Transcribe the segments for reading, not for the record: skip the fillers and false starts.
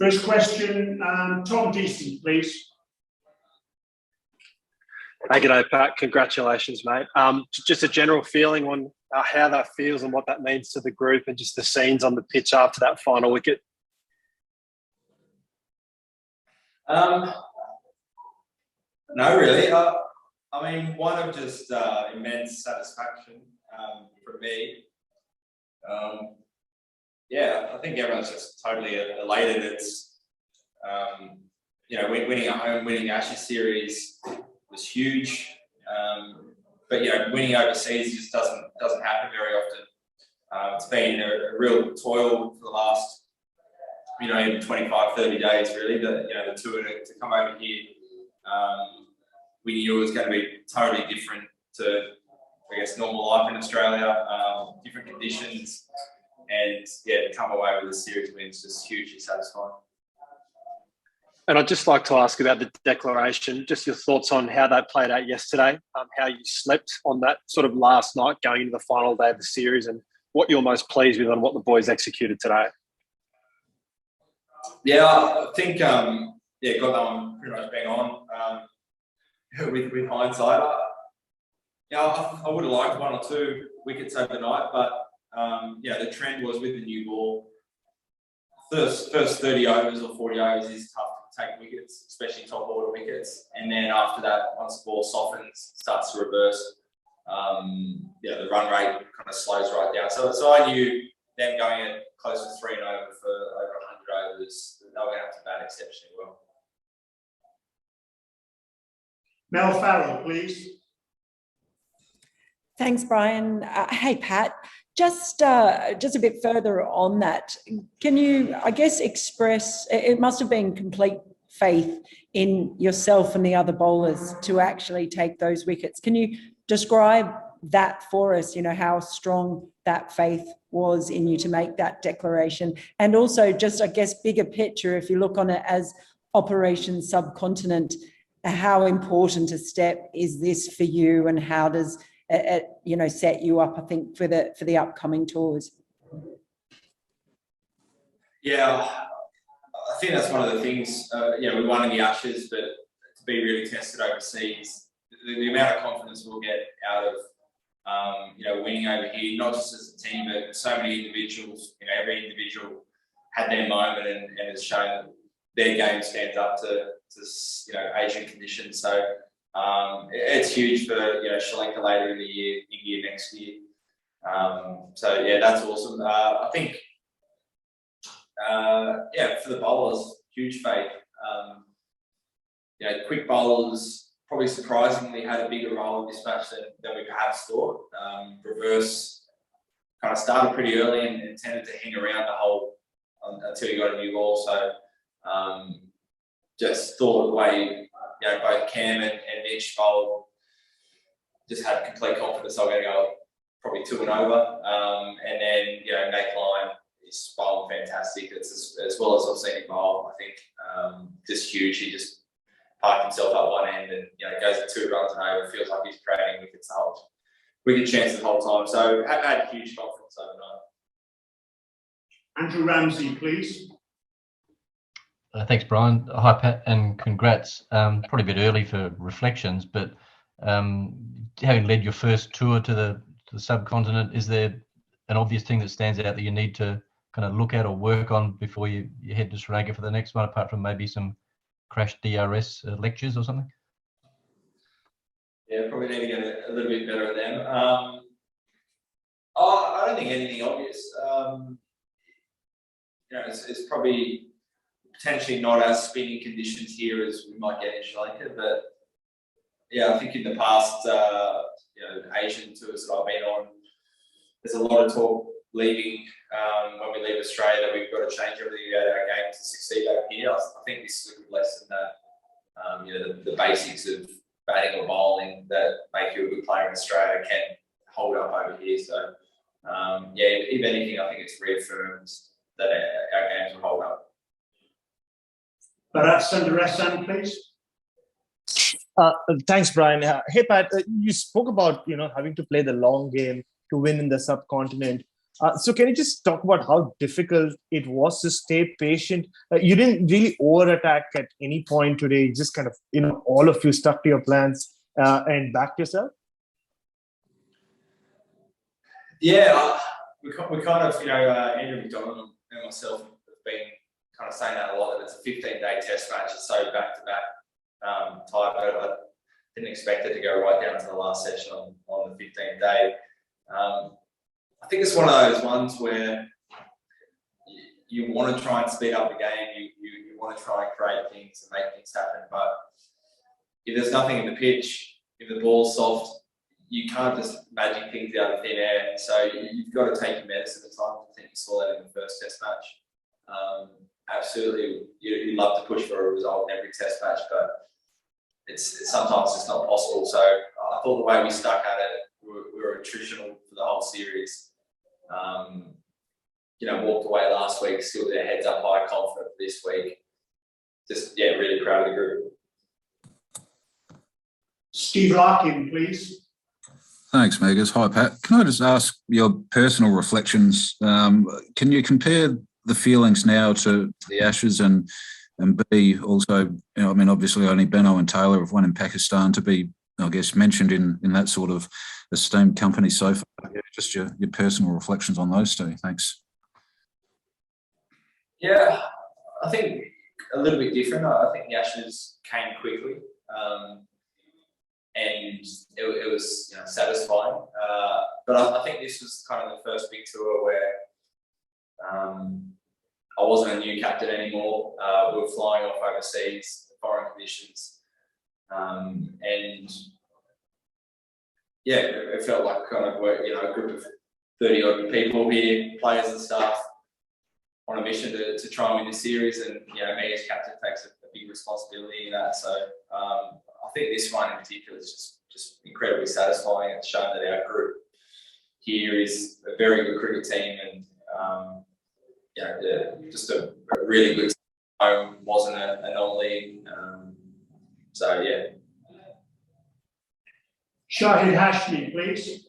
First question, Tom Deaston, please. Hey, g'day, Pat. Congratulations, mate. Just a general feeling on how that feels and what that means to the group and just the scenes on the pitch after that final wicket. No, really. I mean, one of just immense satisfaction for me. Yeah, I think everyone's just totally elated. It's, you know, winning at home, winning the Ashes series was huge. But you know, winning overseas just doesn't happen very often. It's been a real toil for the last, you know, even 25, 30 days really. The tour to come over here. We knew it was going to be totally different to, I guess, normal life in Australia, different conditions, and yeah, to come away with a series win is just hugely satisfying. And I'd just like to ask about the declaration, just your thoughts on how that played out yesterday, how you slept on that sort of last night going into the final day of the series, and what you're most pleased with on what the boys executed today. Yeah, I think, got that one pretty much bang on. With hindsight, I would have liked 1 or 2 wickets overnight, but the trend was with the new ball. First 30 overs or 40 overs is tough to take wickets, especially top order wickets. And then after that, once the ball softens, starts to reverse. The run rate kind of slows right down. So I knew them going at close to 3 and over for over 100 overs, they were going to have to bat exceptionally well. Mel Farrell, please. Thanks, Brian. Hey, Pat. Just a bit further on that, can you, I guess, express, it must have been complete faith in yourself and the other bowlers to actually take those wickets. Can you describe that for us, you know, how strong that faith was in you to make that declaration? And also just, I guess, bigger picture, if you look on it as Operation Subcontinent, how important a step is this for you, and how does it, set you up, I think, for the upcoming tours? Yeah, I think that's one of the things. We won in the Ashes, but to be really tested overseas, the amount of confidence we'll get out of winning over here, not just as a team, but so many individuals. Every individual had their moment and has shown that their game stands up to Asian conditions. So it's huge for Sri Lanka later in the year, India next year. That's awesome. I think for the bowlers, huge faith. Quick bowlers probably surprisingly had a bigger role in this match than we perhaps thought. Reverse kind of started pretty early and tended to hang around the whole until you got a new ball. So just thought the way both Cam and Mitch bowled, just had complete confidence I'm going to go probably 2 and over. And then Nate Lyon is bowling fantastic. It's as well as I've seen him bowl. I think just huge. He just parked himself up one end and goes at 2 runs and over. Feels like he's creating wickets the whole wicket chances the whole time. So had huge confidence overnight. Andrew Ramsey, please. Thanks, Brian. Hi, Pat, and congrats. Probably a bit early for reflections, but having led your first tour to the subcontinent, is there an obvious thing that stands out that you need to kind of look at or work on before you head to Sri Lanka for the next one, apart from maybe some crash DRS lectures or something? Yeah, probably need to get a little bit better at them. I don't think anything obvious. It's probably potentially not as spinning conditions here as we might get in Sri Lanka, but I think in the past, Asian tours that I've been on, there's a lot of talk leaving when we leave Australia that we've got to change everything about our game to succeed over here. I think this is a good lesson that the basics of batting or bowling that make you a good player in Australia can hold up over here. So if anything, I think it's reaffirmed that our games will hold up. Bharat Sundaresan, please. Thanks, Brian. Hey, Pat, you spoke about having to play the long game to win in the subcontinent. So can you just talk about how difficult it was to stay patient? You didn't really over-attack at any point today. Just kind of, all of you stuck to your plans and backed yourself. Yeah, we kind of, Andrew McDonald and myself have been kind of saying that a lot, that it's a 15-day test match. It's so back-to-back type. I didn't expect it to go right down to the last session on the 15th day. I think it's one of those ones where you want to try and speed up the game. You want to try and create things and make things happen. But if there's nothing in the pitch, if the ball's soft, you can't just magic things out of thin air. So you've got to take your medicine at the time. I think you saw that in the first test match. Absolutely, you love to push for a result in every test match, but it's sometimes it's not possible. So I thought the way we stuck at it, we were attritional for the whole series. Walked away last week, still their heads up high, confident for this week. Just, really proud of the group. Steve Larkin, please. Thanks, Megas. Hi, Pat. Can I just ask your personal reflections? Can you compare the feelings now to the Ashes and B, also, obviously only Benno and Taylor have won in Pakistan to be, I guess, mentioned in that sort of esteemed company so far. Yeah, just your personal reflections on those two. Thanks. Yeah, I think a little bit different. I think the Ashes came quickly, and it was satisfying. But I think this was kind of the first big tour where I wasn't a new captain anymore. We were flying off overseas, foreign conditions, and it felt like kind of a group of 30 odd people here, players and staff, on a mission to try and win the series. And me as captain takes a big responsibility in that. So I think this one in particular is just incredibly satisfying. It's shown that our group here is a very good cricket team, and just a really good home, wasn't an anomaly. Shahid Hashmi, please.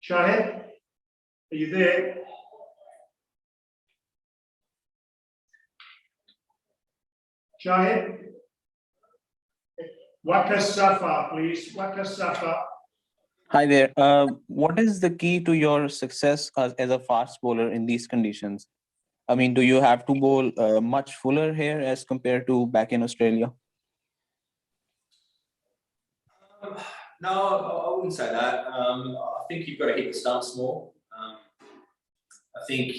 Shahid, are you there? Shahid? Waqar Safa, please. Waqar Safa. Hi there. What is the key to your success as a fast bowler in these conditions? I mean, do you have to bowl much fuller here as compared to back in Australia? No, I wouldn't say that. I think you've got to hit the stumps more. I think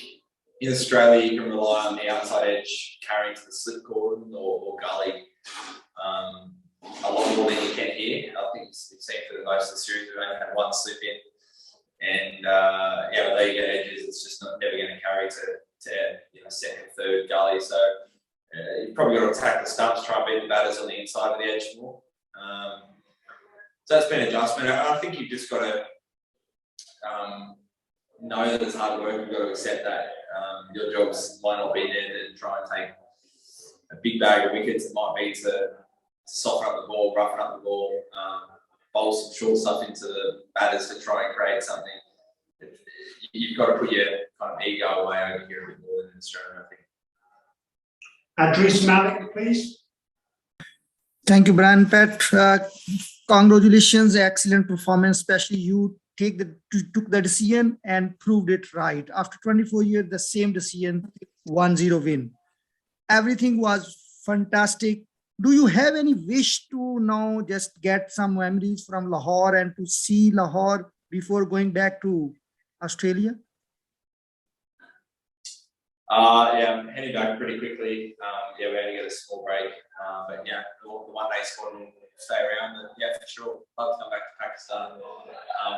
in Australia you can rely on the outside edge carrying to the slip cordon or gully a lot more than you can here. I think you've seen for the most of the series we've only had one slip in, and with the edges it's just never going to carry to second, third gully. So you've probably got to attack the stumps, try and beat the batters on the inside of the edge more. So that's been an adjustment. I think you've just got to know that it's hard work. You've got to accept that your jobs might not be there to try and take a big bag of wickets. It might be to soften up the ball, roughen up the ball, bowl some short stuff into the batters to try and create something. You've got to put your kind of ego away over here a bit more than in Australia, I think. Adris Malik, please. Thank you, Brian. Pat, congratulations, excellent performance, especially you took the decision and proved it right. After 24 years, the same decision, 1-0 win. Everything was fantastic. Do you have any wish to now just get some memories from Lahore and to see Lahore before going back to Australia? I'm heading back pretty quickly. We're going to get a small break. But the one-day squad will stay around. But for sure, love to come back to Pakistan.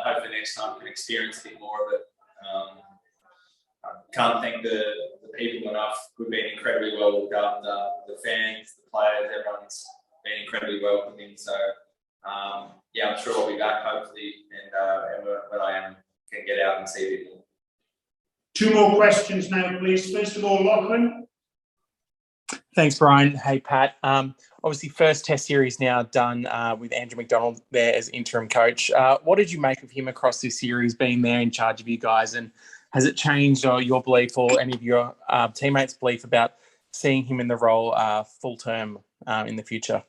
Hopefully next time we can experience a bit more of it. I can't thank the people enough. We've been incredibly well looked after. The fans, the players, everyone's been incredibly welcoming. So I'm sure I'll be back hopefully, and when I am, can get out and see a bit more. Two more questions now, please. First of all, Lachlan. Thanks, Brian. Hey, Pat. I obviously first Test series now done with Andrew McDonald there as interim coach. What did you make of him across this series, being there in charge of you guys, and has it changed your belief or any of your teammates' belief about seeing him in the role full term in the future?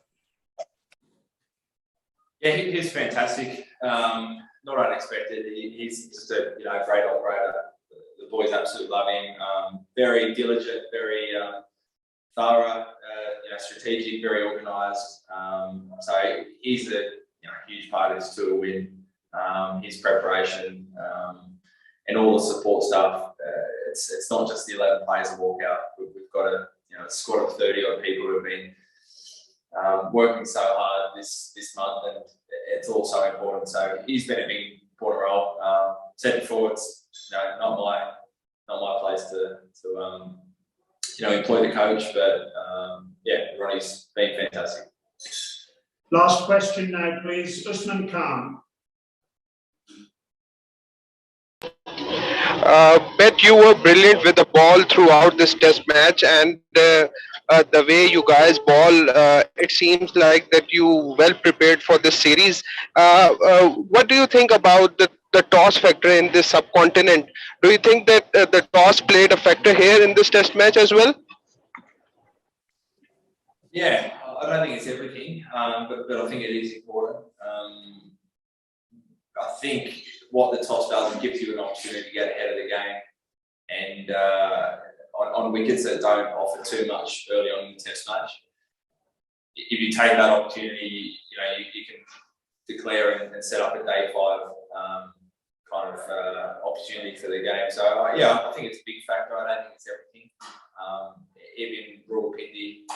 Yeah, he's fantastic. Not unexpected. He's just a great operator. The boys absolutely love him. Very diligent, very thorough, strategic, very organised. So he's a huge part of this tour win. His preparation and all the support stuff. It's not just the 11 players that walk out. We've got a squad of 30 odd people who have been working so hard this month, and it's all so important. So he's been a big important role. Said before, it's not my place to employ the coach, but Ronnie's been fantastic. Last question now, please. Usman Khan. Bet you were brilliant with the ball throughout this test match, and the way you guys ball, it seems like that you well prepared for this series. What do you think about the toss factor in this subcontinent? Do you think that the toss played a factor here in this test match as well? Yeah, I don't think it's everything, but I think it is important. I think what the toss does, it gives you an opportunity to get ahead of the game, and on wickets that don't offer too much early on in the test match. If you take that opportunity, you can declare and set up a day 5 opportunity for the game. So I think it's a big factor. I don't think it's everything. Even Royal Pindi,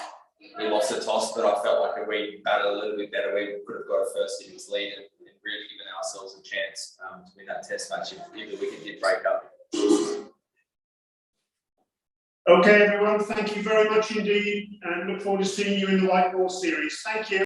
we lost the toss, but I felt like if we batted a little bit better, we could have got a first innings lead and really given ourselves a chance to win that test match if the wicket did break up. Okay, everyone, thank you very much indeed, and look forward to seeing you in the white ball series. Thank you.